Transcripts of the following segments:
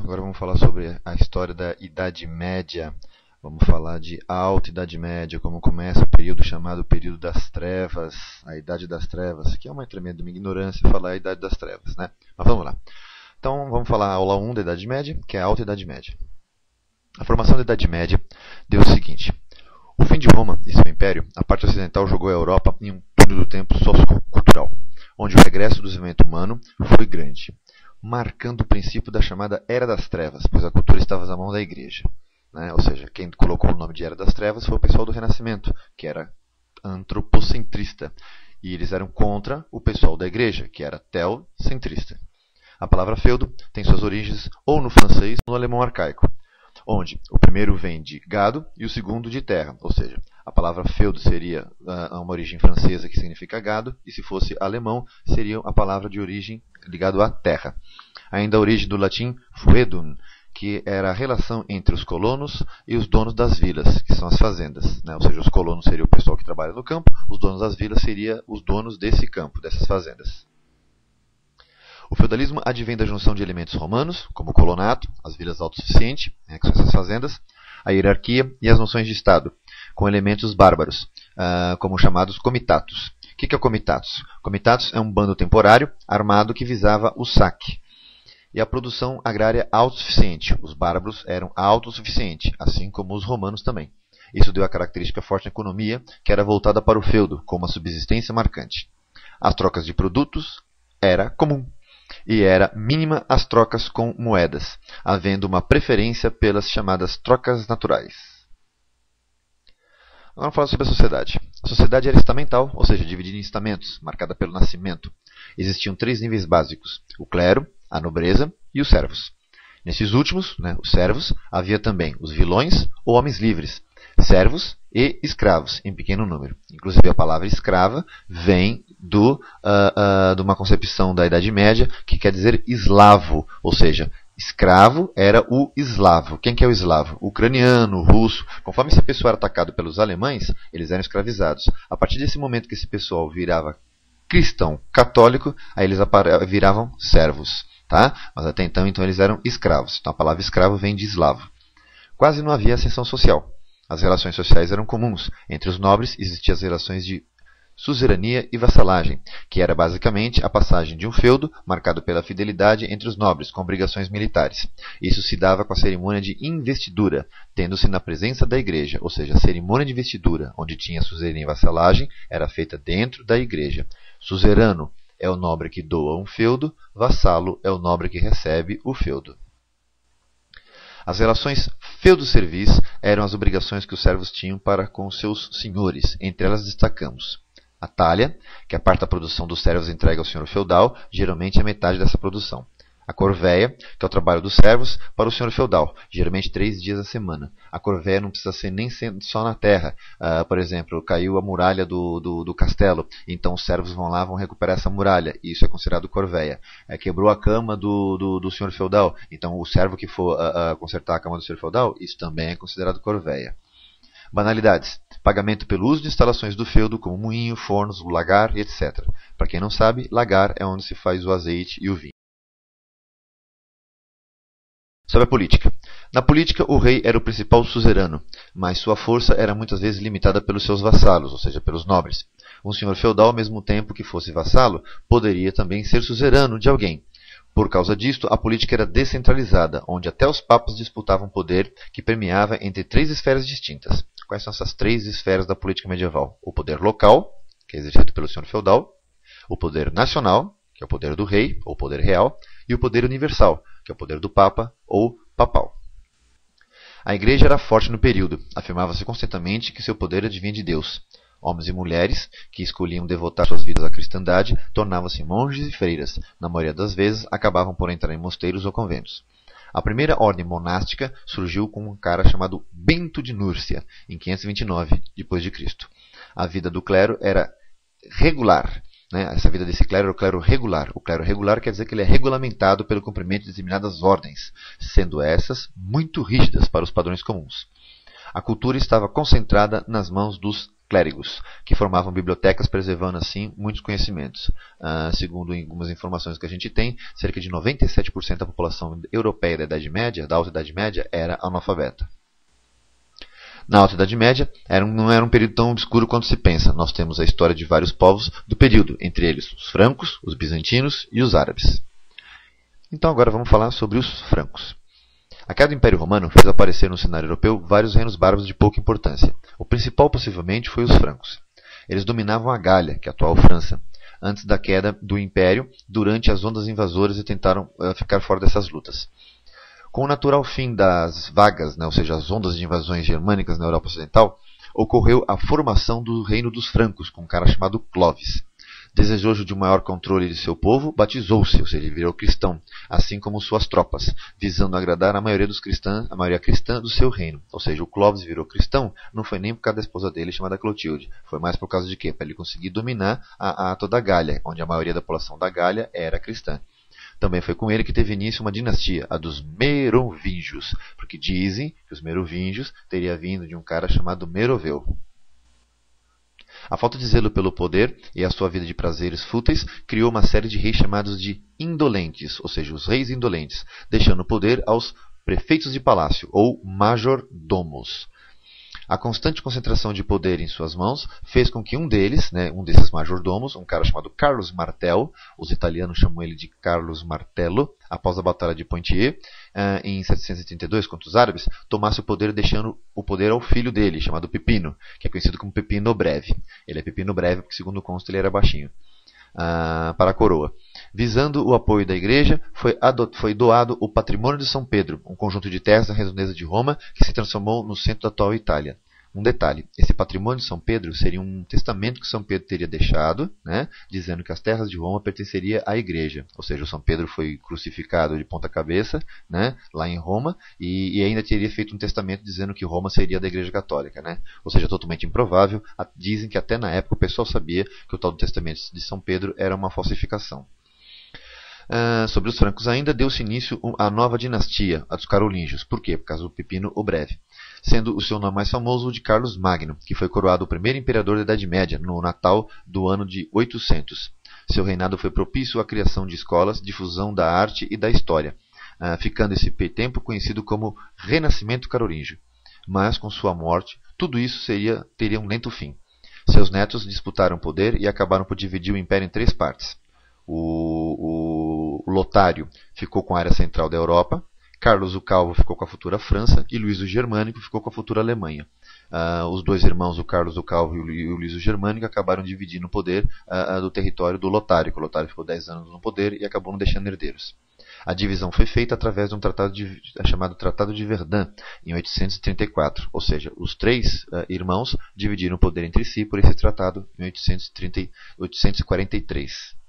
Agora vamos falar sobre a história da Idade Média. Vamos falar de Alta Idade Média, como começa o período chamado período das trevas, a Idade das Trevas, que é uma tremenda ignorância falar a Idade das Trevas, né? Mas vamos lá. Então vamos falar a aula 1 da Idade Média, que é a Alta Idade Média. A formação da Idade Média deu o seguinte: o fim de Roma e seu império, a parte ocidental jogou a Europa em um túnel do tempo sociocultural, onde o regresso do desenvolvimento humano foi grande, marcando o princípio da chamada Era das Trevas, pois a cultura estava na mão da Igreja. Ou seja, quem colocou o nome de Era das Trevas foi o pessoal do Renascimento, que era antropocentrista. E eles eram contra o pessoal da Igreja, que era teocentrista. A palavra feudo tem suas origens ou no francês ou no alemão arcaico, onde o primeiro vem de gado e o segundo de terra. Ou seja, a palavra feudo seria uma origem francesa que significa gado, e se fosse alemão, seria a palavra de origem ligada à terra. Ainda a origem do latim foedum, que era a relação entre os colonos e os donos das vilas, que são as fazendas. Ou seja, os colonos seriam o pessoal que trabalha no campo, os donos das vilas seriam os donos desse campo, dessas fazendas. O feudalismo advém da junção de elementos romanos, como o colonato, as vilas autossuficientes, que são essas fazendas, a hierarquia e as noções de Estado, com elementos bárbaros, como chamados comitatus. O que é o comitatus? Comitatus é um bando temporário, armado, que visava o saque e a produção agrária autossuficiente. Os bárbaros eram autossuficientes, assim como os romanos também. Isso deu a característica forte na economia, que era voltada para o feudo, com uma subsistência marcante. As trocas de produtos era comum, e era mínima as trocas com moedas, havendo uma preferência pelas chamadas trocas naturais. Agora vamos falar sobre a sociedade. A sociedade era estamental, ou seja, dividida em estamentos, marcada pelo nascimento. Existiam 3 níveis básicos: o clero, a nobreza e os servos. Nesses últimos, os servos, havia também os vilões ou homens livres, servos e escravos, em pequeno número. Inclusive a palavra escrava vem de uma concepção da Idade Média que quer dizer eslavo, ou seja, escravo era o eslavo. Quem que é o eslavo? O ucraniano, o russo. Conforme esse pessoal era atacado pelos alemães, eles eram escravizados. A partir desse momento que esse pessoal virava cristão, católico, aí eles viravam servos. Mas até então eles eram escravos. Então a palavra escravo vem de eslavo. Quase não havia ascensão social. As relações sociais eram comuns. Entre os nobres existiam as relações de suzerania e vassalagem, que era basicamente a passagem de um feudo marcado pela fidelidade entre os nobres, com obrigações militares. Isso se dava com a cerimônia de investidura, tendo-se na presença da igreja, ou seja, a cerimônia de investidura, onde tinha suzerania e vassalagem, era feita dentro da igreja. Suzerano é o nobre que doa um feudo, vassalo é o nobre que recebe o feudo. As relações feudo-servis eram as obrigações que os servos tinham para com seus senhores. Entre elas destacamos a talha, que é a parte da produção dos servos entregue ao senhor feudal, geralmente é metade dessa produção. A corveia, que é o trabalho dos servos para o senhor feudal, geralmente 3 dias a semana. A corveia não precisa ser nem só na terra. Por exemplo, caiu a muralha do castelo, então os servos vão lá, vão recuperar essa muralha, e isso é considerado corveia. Quebrou a cama do senhor feudal, então o servo que for consertar a cama do senhor feudal, isso também é considerado corveia. Banalidades: pagamento pelo uso de instalações do feudo, como moinho, fornos, o lagar, etc. Para quem não sabe, lagar é onde se faz o azeite e o vinho. Sobre a política. Na política, o rei era o principal suzerano, mas sua força era muitas vezes limitada pelos seus vassalos, ou seja, pelos nobres. Um senhor feudal, ao mesmo tempo que fosse vassalo, poderia também ser suzerano de alguém. Por causa disto, a política era descentralizada, onde até os papas disputavam poder que permeava entre 3 esferas distintas. Quais são essas 3 esferas da política medieval? O poder local, que é exercido pelo senhor feudal, o poder nacional, que é o poder do rei, ou poder real, e o poder universal, que é o poder do papa, ou papal. A igreja era forte no período, afirmava-se constantemente que seu poder advinha de Deus. Homens e mulheres que escolhiam devotar suas vidas à cristandade tornavam-se monges e freiras. Na maioria das vezes, acabavam por entrar em mosteiros ou conventos. A primeira ordem monástica surgiu com um cara chamado Bento de Núrcia, em 529 d.C. A vida do clero era regular. Essa vida desse clero era o clero regular. O clero regular quer dizer que ele é regulamentado pelo cumprimento de determinadas ordens, sendo essas muito rígidas para os padrões comuns. A cultura estava concentrada nas mãos dos clérigos, que formavam bibliotecas, preservando assim muitos conhecimentos. Segundo algumas informações que a gente tem, cerca de 97% da população europeia da Idade Média, da Alta Idade Média, era analfabeta. Na Alta Idade Média, não era um período tão obscuro quanto se pensa. Nós temos a história de vários povos do período, entre eles os francos, os bizantinos e os árabes. Então agora vamos falar sobre os francos. A queda do Império Romano fez aparecer no cenário europeu vários reinos bárbaros de pouca importância. O principal, possivelmente, foi os francos. Eles dominavam a Gália, que é a atual França, antes da queda do Império, durante as ondas invasoras e tentaram ficar fora dessas lutas. Com o natural fim das vagas, ou seja, as ondas de invasões germânicas na Europa Ocidental, ocorreu a formação do Reino dos Francos, com um cara chamado Clovis. Desejoso de um maior controle de seu povo, batizou-se, ou seja, ele virou cristão, assim como suas tropas, visando agradar a maioria cristã do seu reino. Ou seja, o Clovis virou cristão, não foi nem por causa da esposa dele, chamada Clotilde. Foi mais por causa de quê? Para ele conseguir dominar toda a Gália, onde a maioria da população da Gália era cristã. Também foi com ele que teve início uma dinastia, a dos Merovingios, porque dizem que os Merovingios teria vindo de um cara chamado Meroveu. A falta de zelo pelo poder e a sua vida de prazeres fúteis criou uma série de reis chamados de indolentes, ou seja, os reis indolentes, deixando o poder aos prefeitos de palácio, ou majordomos. A constante concentração de poder em suas mãos fez com que um desses majordomos, um cara chamado Carlos Martel, os italianos chamam ele de Carlos Martello, após a Batalha de Poitiers, em 732 contra os árabes, tomasse o poder deixando o poder ao filho dele, chamado Pipino, que é conhecido como Pipino Breve. Ele é Pipino Breve porque, segundo consta, ele era baixinho. Para a coroa. Visando o apoio da igreja, foi doado o patrimônio de São Pedro, um conjunto de terras na redondeza de Roma que se transformou no centro da atual Itália. Um detalhe, esse patrimônio de São Pedro seria um testamento que São Pedro teria deixado, dizendo que as terras de Roma pertenceriam à igreja. Ou seja, o São Pedro foi crucificado de ponta cabeça, lá em Roma, e ainda teria feito um testamento dizendo que Roma seria da igreja católica. Ou seja, totalmente improvável. Dizem que até na época o pessoal sabia que o tal do testamento de São Pedro era uma falsificação. Sobre os francos ainda, deu-se início à nova dinastia, a dos carolíngios. Por quê? Por causa do Pipino o Breve. Sendo o seu nome mais famoso o de Carlos Magno, que foi coroado o primeiro imperador da Idade Média, no Natal do ano de 800. Seu reinado foi propício à criação de escolas, difusão da arte e da história, ficando esse tempo conhecido como Renascimento Carolíngio. Mas, com sua morte, tudo isso teria um lento fim. Seus netos disputaram poder e acabaram por dividir o império em 3 partes. O Lotário ficou com a área central da Europa, Carlos o Calvo ficou com a futura França e Luís o Germânico ficou com a futura Alemanha. Os dois irmãos, o Carlos o Calvo e o Luís o Germânico, acabaram dividindo o poder do território do Lotário. O Lotário ficou 10 anos no poder e acabou não deixando herdeiros. A divisão foi feita através de um tratado chamado Tratado de Verdun, em 834. Ou seja, os 3 irmãos dividiram o poder entre si por esse tratado em 843.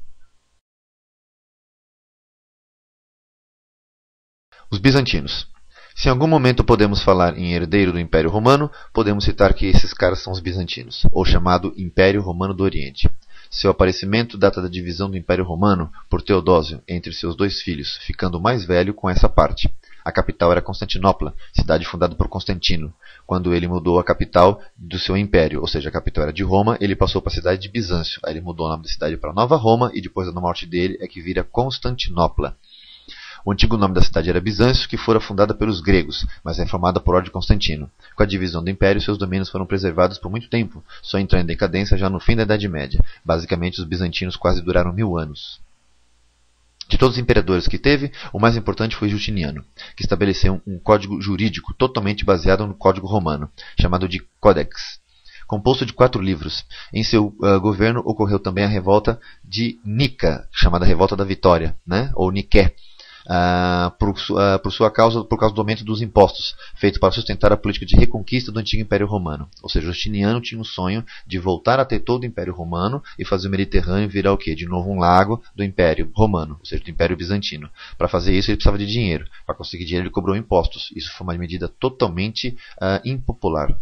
Os bizantinos. Se em algum momento podemos falar em herdeiro do Império Romano, podemos citar que esses caras são os bizantinos, ou chamado Império Romano do Oriente. Seu aparecimento data da divisão do Império Romano por Teodósio entre seus 2 filhos, ficando o mais velho com essa parte. A capital era Constantinopla, cidade fundada por Constantino. Quando ele mudou a capital do seu império, ou seja, a capital era de Roma, ele passou para a cidade de Bizâncio. Aí ele mudou o nome da cidade para Nova Roma e depois da morte dele é que vira Constantinopla. O antigo nome da cidade era Bizâncio, que fora fundada pelos gregos, mas reformada por ordem de Constantino. Com a divisão do império, seus domínios foram preservados por muito tempo, só entrando em decadência já no fim da Idade Média. Basicamente, os bizantinos quase duraram 1000 anos. De todos os imperadores que teve, o mais importante foi Justiniano, que estabeleceu um código jurídico totalmente baseado no código romano, chamado de Codex, composto de 4 livros. Em seu governo ocorreu também a revolta de Nica, chamada Revolta da Vitória, ou Niké, por causa do aumento dos impostos, feito para sustentar a política de reconquista do antigo Império Romano. Ou seja, Justiniano tinha um sonho de voltar a ter todo o Império Romano e fazer o Mediterrâneo virar o quê? De novo um lago do Império Romano, ou seja, do Império Bizantino. Para fazer isso ele precisava de dinheiro. Para conseguir dinheiro ele cobrou impostos. Isso foi uma medida totalmente impopular.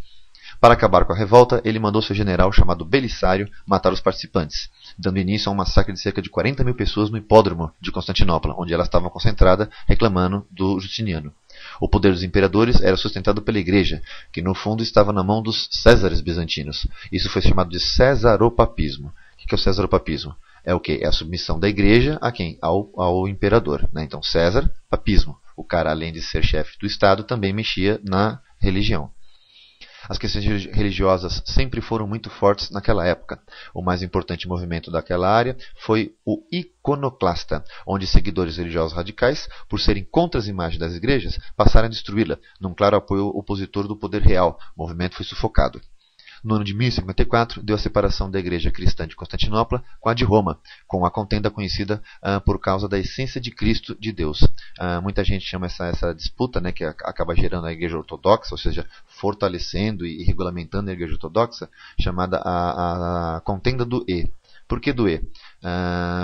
Para acabar com a revolta, ele mandou seu general, chamado Belisário, matar os participantes, dando início a um massacre de cerca de 40.000 pessoas no hipódromo de Constantinopla, onde elas estavam concentradas reclamando do Justiniano. O poder dos imperadores era sustentado pela igreja, que no fundo estava na mão dos césares bizantinos. Isso foi chamado de cesaropapismo. O que é o cesaropapismo? É o quê? É a submissão da igreja a quem? Ao imperador. Né? Então, César, papismo. O cara, além de ser chefe do Estado, também mexia na religião. As questões religiosas sempre foram muito fortes naquela época. O mais importante movimento daquela área foi o iconoclasta, onde seguidores religiosos radicais, por serem contra as imagens das igrejas, passaram a destruí-la, num claro apoio opositor do poder real. O movimento foi sufocado. No ano de 1054, deu a separação da igreja cristã de Constantinopla com a de Roma, com a contenda conhecida por causa da essência de Cristo de Deus. Muita gente chama essa disputa, né, que acaba gerando a igreja ortodoxa, ou seja, fortalecendo e regulamentando a igreja ortodoxa, chamada a contenda do E. Por que do E?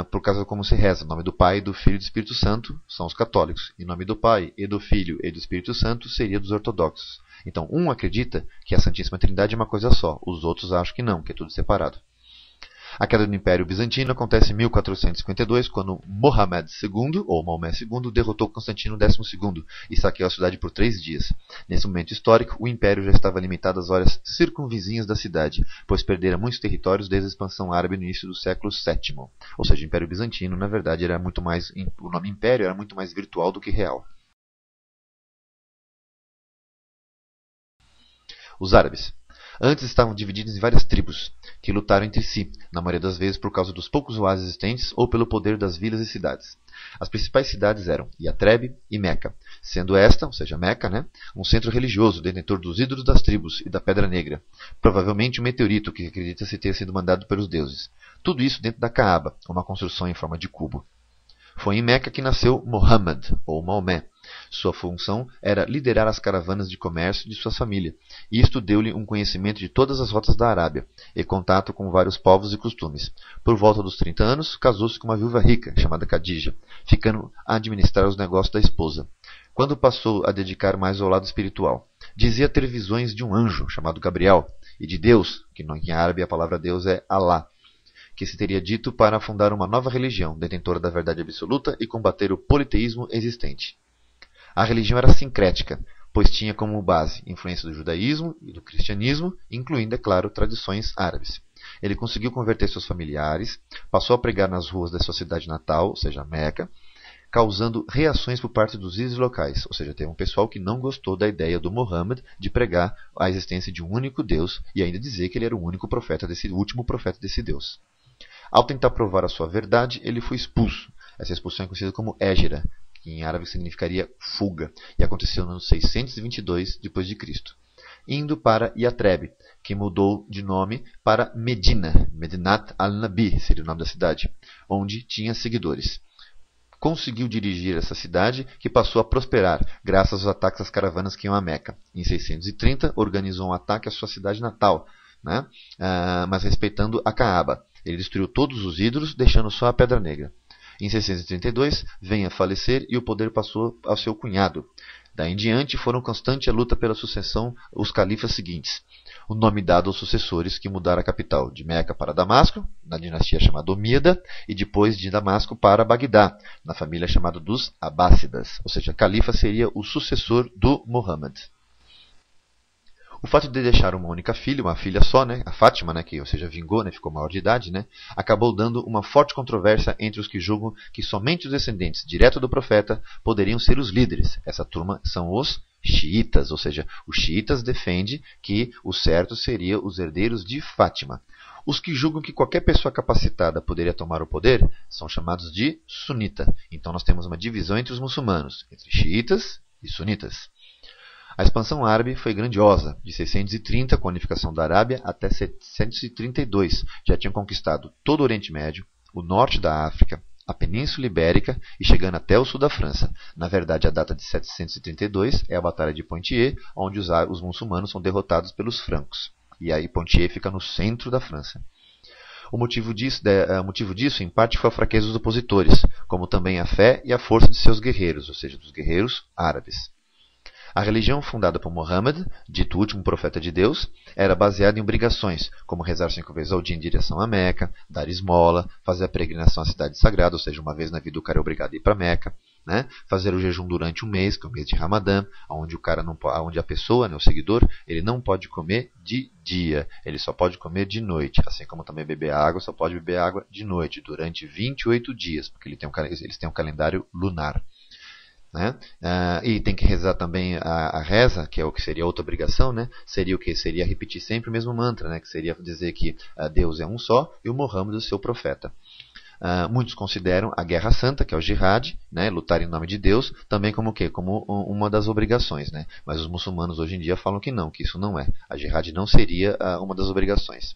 Por causa de como se reza. O nome do Pai, do Filho e do Espírito Santo são os católicos. E o nome do Pai, e do Filho e do Espírito Santo seria dos ortodoxos. Então, um acredita que a Santíssima Trindade é uma coisa só. Os outros acham que não, que é tudo separado. A queda do Império Bizantino acontece em 1452, quando Mohamed II, ou Maomé II, derrotou Constantino XII e saqueou a cidade por 3 dias. Nesse momento histórico, o Império já estava limitado às áreas circunvizinhas da cidade, pois perdera muitos territórios desde a expansão árabe no início do século VII. Ou seja, o Império Bizantino, na verdade, era muito mais, o nome Império era muito mais virtual do que real. Os árabes. Antes estavam divididos em várias tribos, que lutaram entre si, na maioria das vezes por causa dos poucos oásis existentes ou pelo poder das vilas e cidades. As principais cidades eram Yatreb e Meca, sendo esta, ou seja, Meca, né, um centro religioso, detentor dos ídolos das tribos e da Pedra Negra, provavelmente um meteorito que acredita-se ter sido mandado pelos deuses. Tudo isso dentro da Kaaba, uma construção em forma de cubo. Foi em Meca que nasceu Muhammad, ou Maomé. Sua função era liderar as caravanas de comércio de sua família, e isto deu-lhe um conhecimento de todas as rotas da Arábia, e contato com vários povos e costumes. Por volta dos 30 anos, casou-se com uma viúva rica, chamada Khadija, ficando a administrar os negócios da esposa. Quando passou a dedicar mais ao lado espiritual, dizia ter visões de um anjo, chamado Gabriel, e de Deus, que em árabe a palavra Deus é Allah, que se teria dito para fundar uma nova religião, detentora da verdade absoluta e combater o politeísmo existente. A religião era sincrética, pois tinha como base influência do judaísmo e do cristianismo, incluindo, é claro, tradições árabes. Ele conseguiu converter seus familiares, passou a pregar nas ruas da sua cidade natal, ou seja, Meca, causando reações por parte dos líderes locais, ou seja, teve um pessoal que não gostou da ideia do Muhammad de pregar a existência de um único Deus e ainda dizer que ele era o único profeta o último profeta desse Deus. Ao tentar provar a sua verdade, ele foi expulso. Essa expulsão é conhecida como hégira, que em árabe significaria fuga, e aconteceu no ano 622 d.C., indo para Yatreb, que mudou de nome para Medina, Medinat al-Nabi seria o nome da cidade, onde tinha seguidores. Conseguiu dirigir essa cidade, que passou a prosperar, graças aos ataques às caravanas que iam a Meca. Em 630, organizou um ataque à sua cidade natal, né? Mas respeitando a Kaaba. Ele destruiu todos os ídolos, deixando só a Pedra Negra. Em 632, vem a falecer e o poder passou ao seu cunhado. Daí em diante foram constante a luta pela sucessão os califas seguintes. O nome dado aos sucessores que mudaram a capital de Meca para Damasco, na dinastia chamada Omíada, e depois de Damasco para Bagdá, na família chamada dos Abássidas. Ou seja, califa seria o sucessor do Muhammad. O fato de deixar uma única filha, uma filha só, né, a Fátima, né, que, ou seja, vingou, né, ficou maior de idade, né, acabou dando uma forte controvérsia entre os que julgam que somente os descendentes direto do profeta poderiam ser os líderes. Essa turma são os xiitas, ou seja, os xiitas defendem que o certo seria os herdeiros de Fátima. Os que julgam que qualquer pessoa capacitada poderia tomar o poder são chamados de sunita. Então nós temos uma divisão entre os muçulmanos, entre xiitas e sunitas. A expansão árabe foi grandiosa, de 630, com a unificação da Arábia, até 732. Já tinham conquistado todo o Oriente Médio, o norte da África, a Península Ibérica e chegando até o sul da França. Na verdade, a data de 732 é a Batalha de Poitiers, onde os muçulmanos são derrotados pelos francos. E aí Poitiers fica no centro da França. O motivo disso, em parte, foi a fraqueza dos opositores, como também a fé e a força de seus guerreiros, ou seja, dos guerreiros árabes. A religião fundada por Muhammad, dito último profeta de Deus, era baseada em obrigações, como rezar 5 vezes ao dia em direção a Meca, dar esmola, fazer a peregrinação à cidade sagrada, ou seja, uma vez na vida o cara é obrigado a ir para Meca, né? Fazer o jejum durante um mês, que é o mês de Ramadã, onde a pessoa, né, o seguidor, ele não pode comer de dia, ele só pode comer de noite, assim como também beber água, só pode beber água de noite, durante 28 dias, porque eles têm um calendário lunar. Né? E tem que rezar também a reza, que é o que seria outra obrigação, né? Seria o que? Seria repetir sempre o mesmo mantra, né? Que seria dizer que Deus é um só e o Muhammad é o seu profeta. Muitos consideram a guerra santa, que é o jihad, né? Lutar em nome de Deus, também como o quê? Como uma das obrigações, né? Mas os muçulmanos hoje em dia falam que não, que isso não é. A jihad não seria uma das obrigações.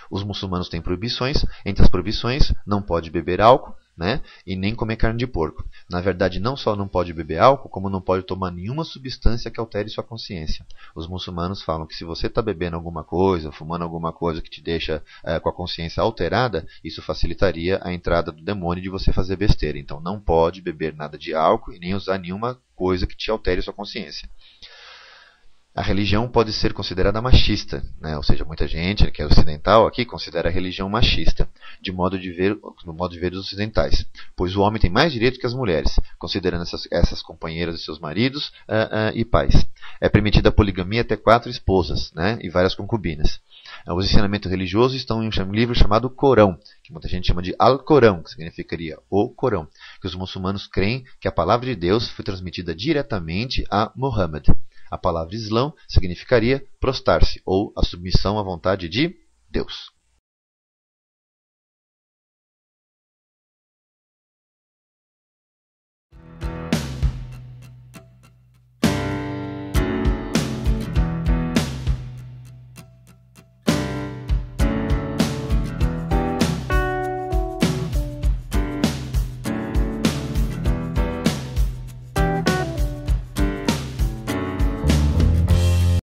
Os muçulmanos têm proibições. Entre as proibições, não pode beber álcool, né? E nem comer carne de porco. Na verdade, não só não pode beber álcool, como não pode tomar nenhuma substância que altere sua consciência. Os muçulmanos falam que se você está bebendo alguma coisa, fumando alguma coisa que te deixa com a consciência alterada, isso facilitaria a entrada do demônio de você fazer besteira. Então não pode beber nada de álcool e nem usar nenhuma coisa que te altere sua consciência. A religião pode ser considerada machista, né? Ou seja, muita gente que é ocidental aqui considera a religião machista, no modo de ver dos ocidentais, pois o homem tem mais direitos que as mulheres, considerando essas companheiras de seus maridos e pais. É permitida a poligamia até 4 esposas, né? E várias concubinas. Os ensinamentos religiosos estão em um livro chamado Corão, que muita gente chama de Al-Corão, que significaria o Corão, que os muçulmanos creem que a palavra de Deus foi transmitida diretamente a Muhammad. A palavra Islão significaria prostrar-se, ou a submissão à vontade de Deus.